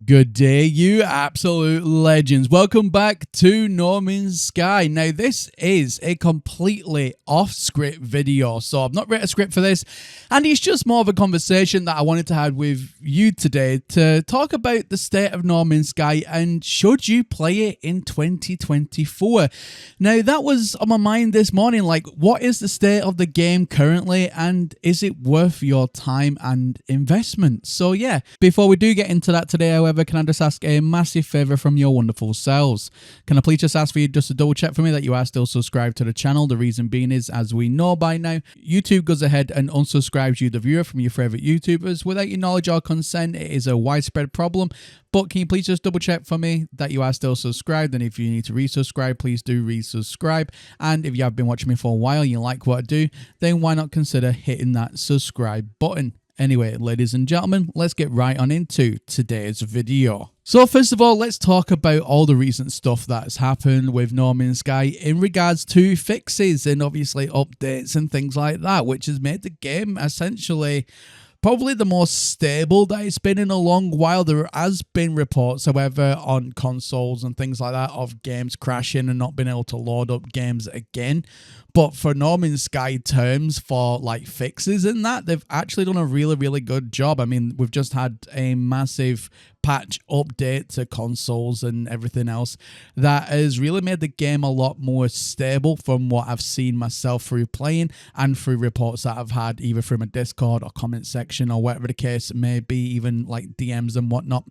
Good day, you absolute legends. Welcome back to No Man's Sky. Now, this is a completely off-script video, so I've not written a script for this, and it's just more of a conversation that I wanted to have with you today to talk about the state of No Man's Sky and should you play it in 2024. Now, that was on my mind this morning, like, what is the state of the game currently, and is it worth your time and investment? So, yeah, before we do get into that today, however, can I just ask a massive favour from your wonderful selves? Can I please just ask for you just to double check for me that you are still subscribed to the channel? The reason being is, as we know by now, YouTube goes ahead and unsubscribes you, the viewer, from your favourite YouTubers. Without your knowledge or consent, it is a widespread problem. But can you please just double check for me that you are still subscribed? And if you need to resubscribe, please do resubscribe. And if you have been watching me for a while and you like what I do, then why not consider hitting that subscribe button? Anyway, ladies and gentlemen, let's get right on into today's video. So first of all, let's talk about all the recent stuff that's happened with No Man's Sky in regards to fixes and obviously updates and things like that, which has made the game essentially probably the most stable that it's been in a long while. There has been reports, however, on consoles and things like that of games crashing and not being able to load up games again. But for No Man's Sky terms, for like fixes and that, they've actually done a really, really good job. I mean, we've just had a massive patch update to consoles and everything else that has really made the game a lot more stable from what I've seen myself through playing and through reports that I've had either through my Discord or comment section or whatever the case may be, even like DMs and whatnot.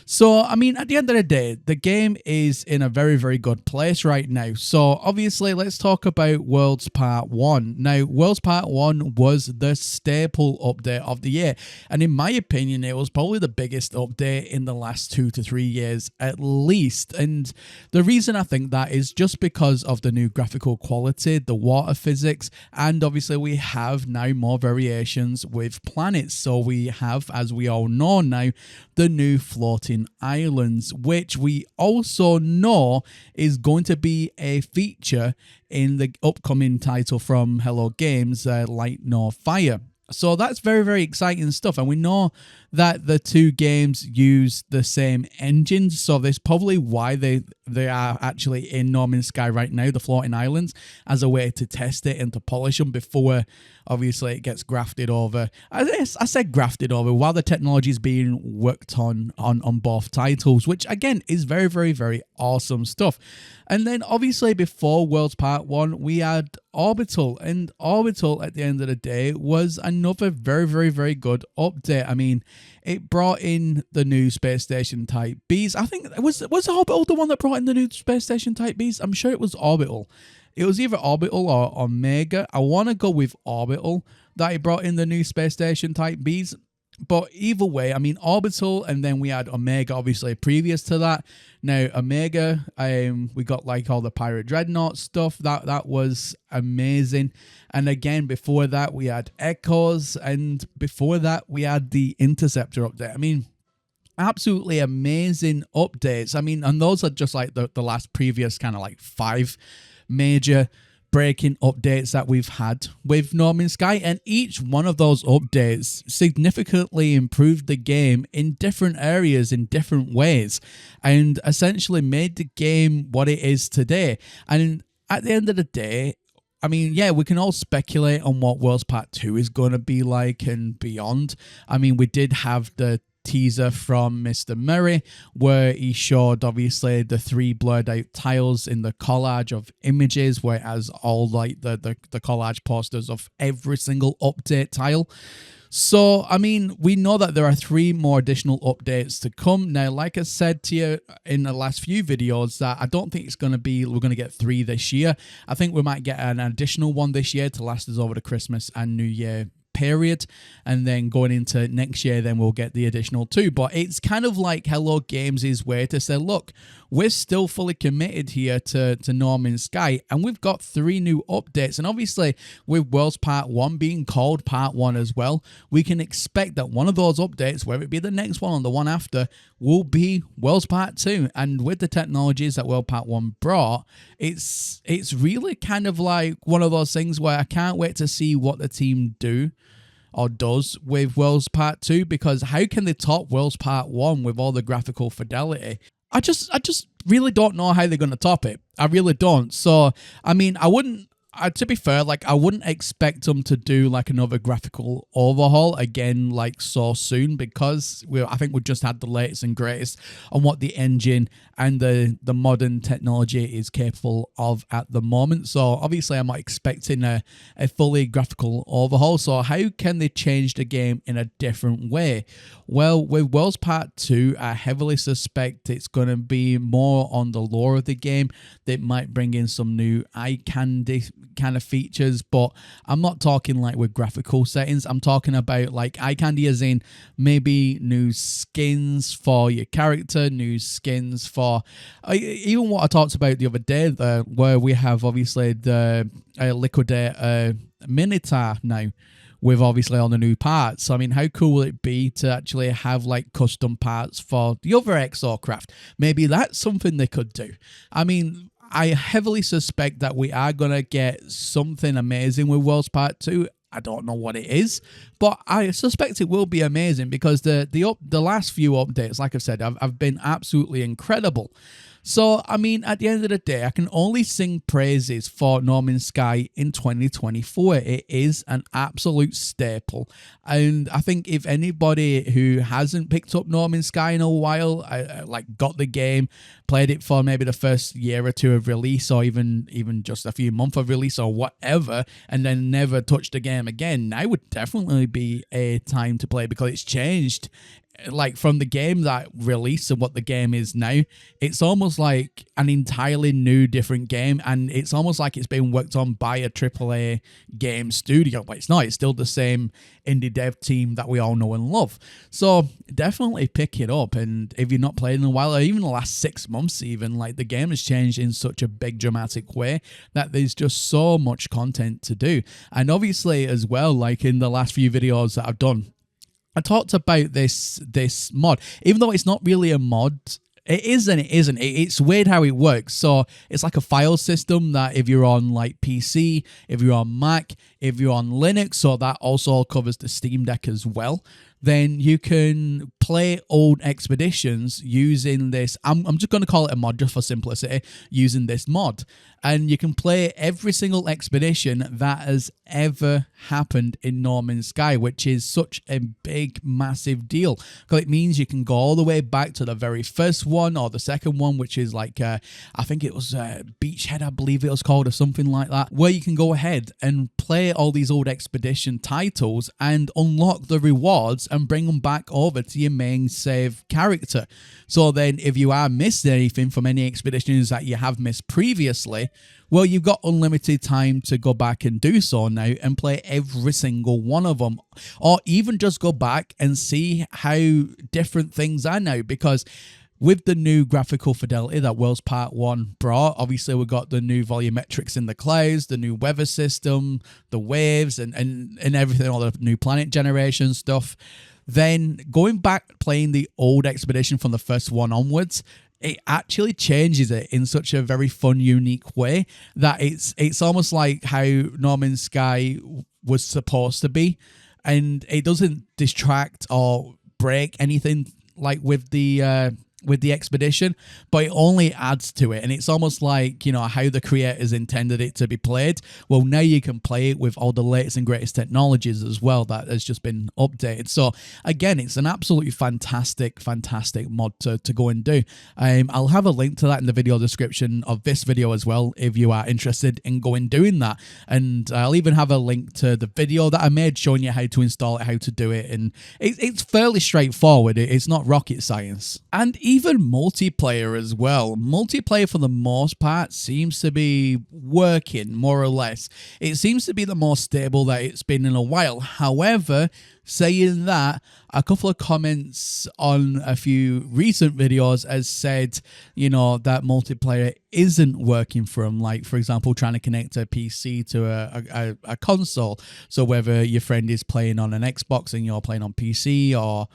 So, I mean, at the end of the day, the game is in a very, very good place right now. So, obviously, let's talk about Worlds Part 1. Now, Worlds Part 1 was the staple update of the year. And in my opinion, it was probably the biggest update in the last 2 to 3 years at least. And the reason I think that is just because of the new graphical quality, the water physics, and obviously we have now more variations with planets. So we have, as we all know now, the new floating islands, which we also know is going to be a feature in the upcoming title from Hello Games, Light No Fire. So that's very, very exciting stuff. And we know that the two games use the same engines. So that's probably why they are actually in No Man's Sky right now, the floating islands, as a way to test it and to polish them before, obviously, it gets grafted over. I said grafted over while the technology is being worked on both titles, which, again, is very, very, very awesome stuff. And then, obviously, before Worlds Part 1, we had Orbital. And Orbital, at the end of the day, was another very, very, very good update. I mean, it brought in the new space station type Bs. I think was Orbital the one that brought in the new space station type Bs? I'm sure it was Orbital. It was either Orbital or Omega. I want to go with Orbital that it brought in the new space station type Bs. But either way, I mean, Orbital, and then we had Omega, obviously, previous to that. Now, Omega, we got, like, all the Pirate Dreadnought stuff. That was amazing. And again, before that, we had Echoes, and before that, we had the Interceptor update. I mean, absolutely amazing updates. I mean, and those are just, like, the last previous kind of, like, 5 major breaking updates that we've had with No Man's Sky, and each one of those updates significantly improved the game in different areas in different ways and essentially made the game what it is today. And at the end of the day, I mean, yeah, we can all speculate on what Worlds Part 2 is going to be like and beyond. I mean, we did have the teaser from Mr. Murray where he showed obviously the 3 blurred out tiles in the collage of images where it has all like the collage posters of every single update tile. So, I mean, we know that there are 3 more additional updates to come. Now, like I said to you in the last few videos, that I don't think it's going to be, we're going to get 3 this year. I think we might get an additional one this year to last us over the Christmas and New Year period, and then going into next year, then we'll get the additional 2. But it's kind of like Hello Games' way to say, look, we're still fully committed here to No Man's Sky, and we've got 3 new updates. And obviously, with Worlds Part 1 being called Part 1 as well, we can expect that one of those updates, whether it be the next one or the one after, will be Worlds Part 2. And with the technologies that World Part 1 brought, it's really kind of like one of those things where I can't wait to see what the team do or does with Worlds Part 2, because how can they top Worlds Part 1 with all the graphical fidelity? I just really don't know how they're going to top it. I really don't. So, I mean, to be fair, like, I wouldn't expect them to do like another graphical overhaul again, like so soon, because I think we've just had the latest and greatest on what the engine and the modern technology is capable of at the moment. So obviously I'm not expecting a fully graphical overhaul. So how can they change the game in a different way? Well, with Worlds Part 2, I heavily suspect it's going to be more on the lore of the game. They might bring in some new eye candy kind of features, but I'm not talking like with graphical settings. I'm talking about like eye candy as in maybe new skins for your character, new skins for even what I talked about the other day, where we have obviously the Liquidate Minotaur now, with obviously all the new parts. So, I mean, how cool will it be to actually have like custom parts for the other exocraft? Maybe that's something they could do. I mean, I heavily suspect that we are going to get something amazing with Worlds Part 2. I don't know what it is, but I suspect it will be amazing, because the last few updates, like I've said, have been absolutely incredible. So, I mean, at the end of the day, I can only sing praises for No Man's Sky in 2024. It is an absolute staple. And I think if anybody who hasn't picked up No Man's Sky in a while, like got the game, played it for maybe the first year or two of release, or even just a few months of release or whatever, and then never touched the game again, now would definitely be a time to play, because it's changed. Like, from the game that released and what the game is now, it's almost like an entirely new, different game, and it's almost like it's been worked on by a AAA game studio, but it's not. It's still the same indie dev team that we all know and love. So definitely pick it up, and if you're not playing in a while, or even the last 6 months even, like, the game has changed in such a big dramatic way that there's just so much content to do. And obviously as well, like in the last few videos that I've done, I talked about this mod, even though it's not really a mod. It is and it isn't. It's weird how it works. So it's like a file system that if you're on like PC, if you're on Mac, if you're on Linux, so that also covers the Steam Deck as well, then you can play old expeditions using this. I'm just going to call it a mod just for simplicity, using this mod. And you can play every single expedition that has ever happened in No Man's Sky, which is such a big, massive deal. Because it means you can go all the way back to the very first one, or the second one, which is like, I think it was Beachhead, I believe it was called, or something like that, where you can go ahead and play all these old expedition titles and unlock the rewards and bring them back over to your main save character. So then if you are missing anything from any expeditions that you have missed previously, well, you've got unlimited time to go back and do so now and play every single one of them. Or even just go back and see how different things are now, because with the new graphical fidelity that Worlds Part 1 brought, obviously we've got the new volumetrics in the clouds, the new weather system, the waves, and everything, all the new planet generation stuff. Then going back playing the old expedition from the first one onwards, it actually changes it in such a very fun, unique way that it's almost like how No Man's Sky was supposed to be, and it doesn't distract or break anything like with the expedition, but it only adds to it. And it's almost like, you know, how the creators intended it to be played. Well, now you can play it with all the latest and greatest technologies as well that has just been updated. So again, it's an absolutely fantastic mod to go and do. I'll have a link to that in the video description of this video as well if you are interested in going doing that. And I'll even have a link to the video that I made showing you how to install it, how to do it. And it's fairly straightforward. It's not rocket science. And even multiplayer as well. Multiplayer for the most part seems to be working more or less. It seems to be the most stable that it's been in a while. However, saying that, a couple of comments on a few recent videos has said, you know, that multiplayer isn't working for them. Like, for example, trying to connect a PC to a console. So whether your friend is playing on an Xbox and you're playing on PC or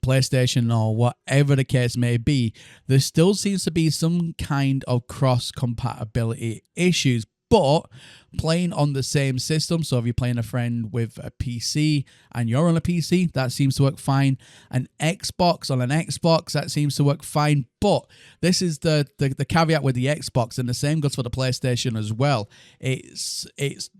PlayStation or whatever the case may be, there still seems to be some kind of cross compatibility issues. But playing on the same system. So if you're playing a friend with a PC and you're on a PC, that seems to work fine. An Xbox on an Xbox, that seems to work fine. But this is the caveat with the Xbox, and the same goes for the PlayStation as well. It's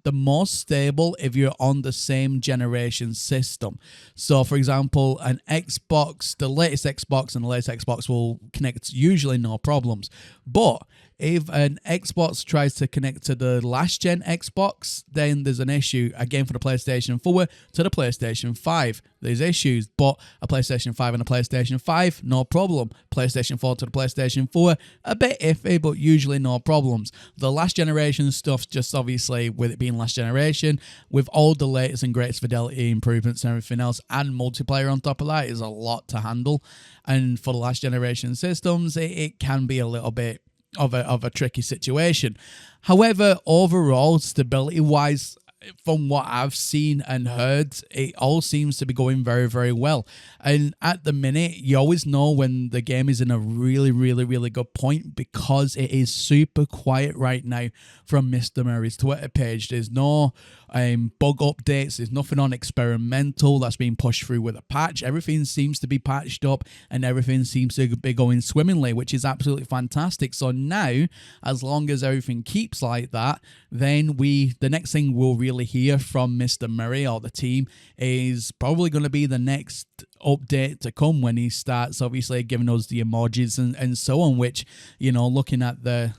the most stable if you're on the same generation system. So, for example, an Xbox, the latest Xbox and the latest Xbox will connect usually no problems. But if an Xbox tries to connect to the last gen Xbox, then there's an issue. Again, for the PlayStation 4 to the PlayStation 5, there's issues. But a PlayStation 5 and a PlayStation 5, no problem. PlayStation 4 to the PlayStation 4, a bit iffy, but usually no problems. The last generation stuff, just obviously with it being last generation, with all the latest and greatest fidelity improvements and everything else, and multiplayer on top of that, is a lot to handle. And for the last generation systems, it can be a little bit of a tricky situation. However, overall, stability-wise, from what I've seen and heard, it all seems to be going very, very well. And at the minute, you always know when the game is in a really, really, really good point, because it is super quiet right now from Mr. Murray's Twitter page. There's no bug updates. There's nothing on experimental that's being pushed through with a patch. Everything seems to be patched up and everything seems to be going swimmingly, which is absolutely fantastic. So now, as long as everything keeps like that, then the next thing we'll really hear from Mr. Murray or the team is probably going to be the next update to come, when he starts obviously giving us the emojis and so on, which, you know, looking at the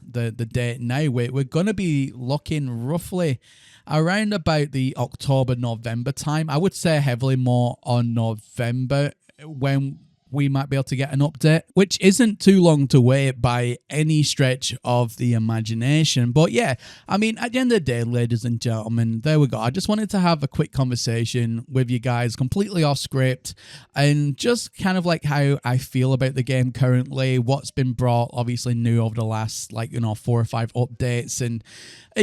date now, we're going to be looking roughly around about the October-November time. I would say heavily more on November when we might be able to get an update, which isn't too long to wait by any stretch of the imagination. But yeah, I mean, at the end of the day, ladies and gentlemen, there we go. I just wanted to have a quick conversation with you guys, completely off script, and just kind of like how I feel about the game currently, what's been brought obviously new over the last, like, you know, 4 or 5 updates. And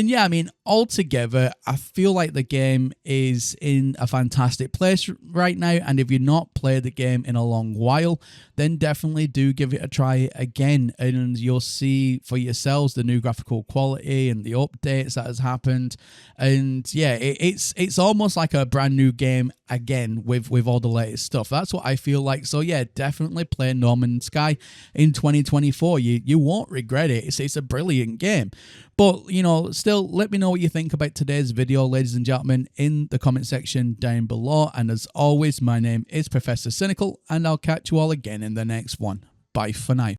yeah, I mean, altogether, I feel like the game is in a fantastic place right now. And if you've not played the game in a long while, then definitely do give it a try again. And you'll see for yourselves the new graphical quality and the updates that has happened. And yeah, it's almost like a brand new game again with all the latest stuff. That's what I feel like. So yeah, definitely play No Man's Sky in 2024. You won't regret it. It's a brilliant game. But, you know, still, let me know what you think about today's video, ladies and gentlemen, in the comment section down below. And as always, my name is Professor Cynical, and I'll catch you all again in the next one. Bye for now.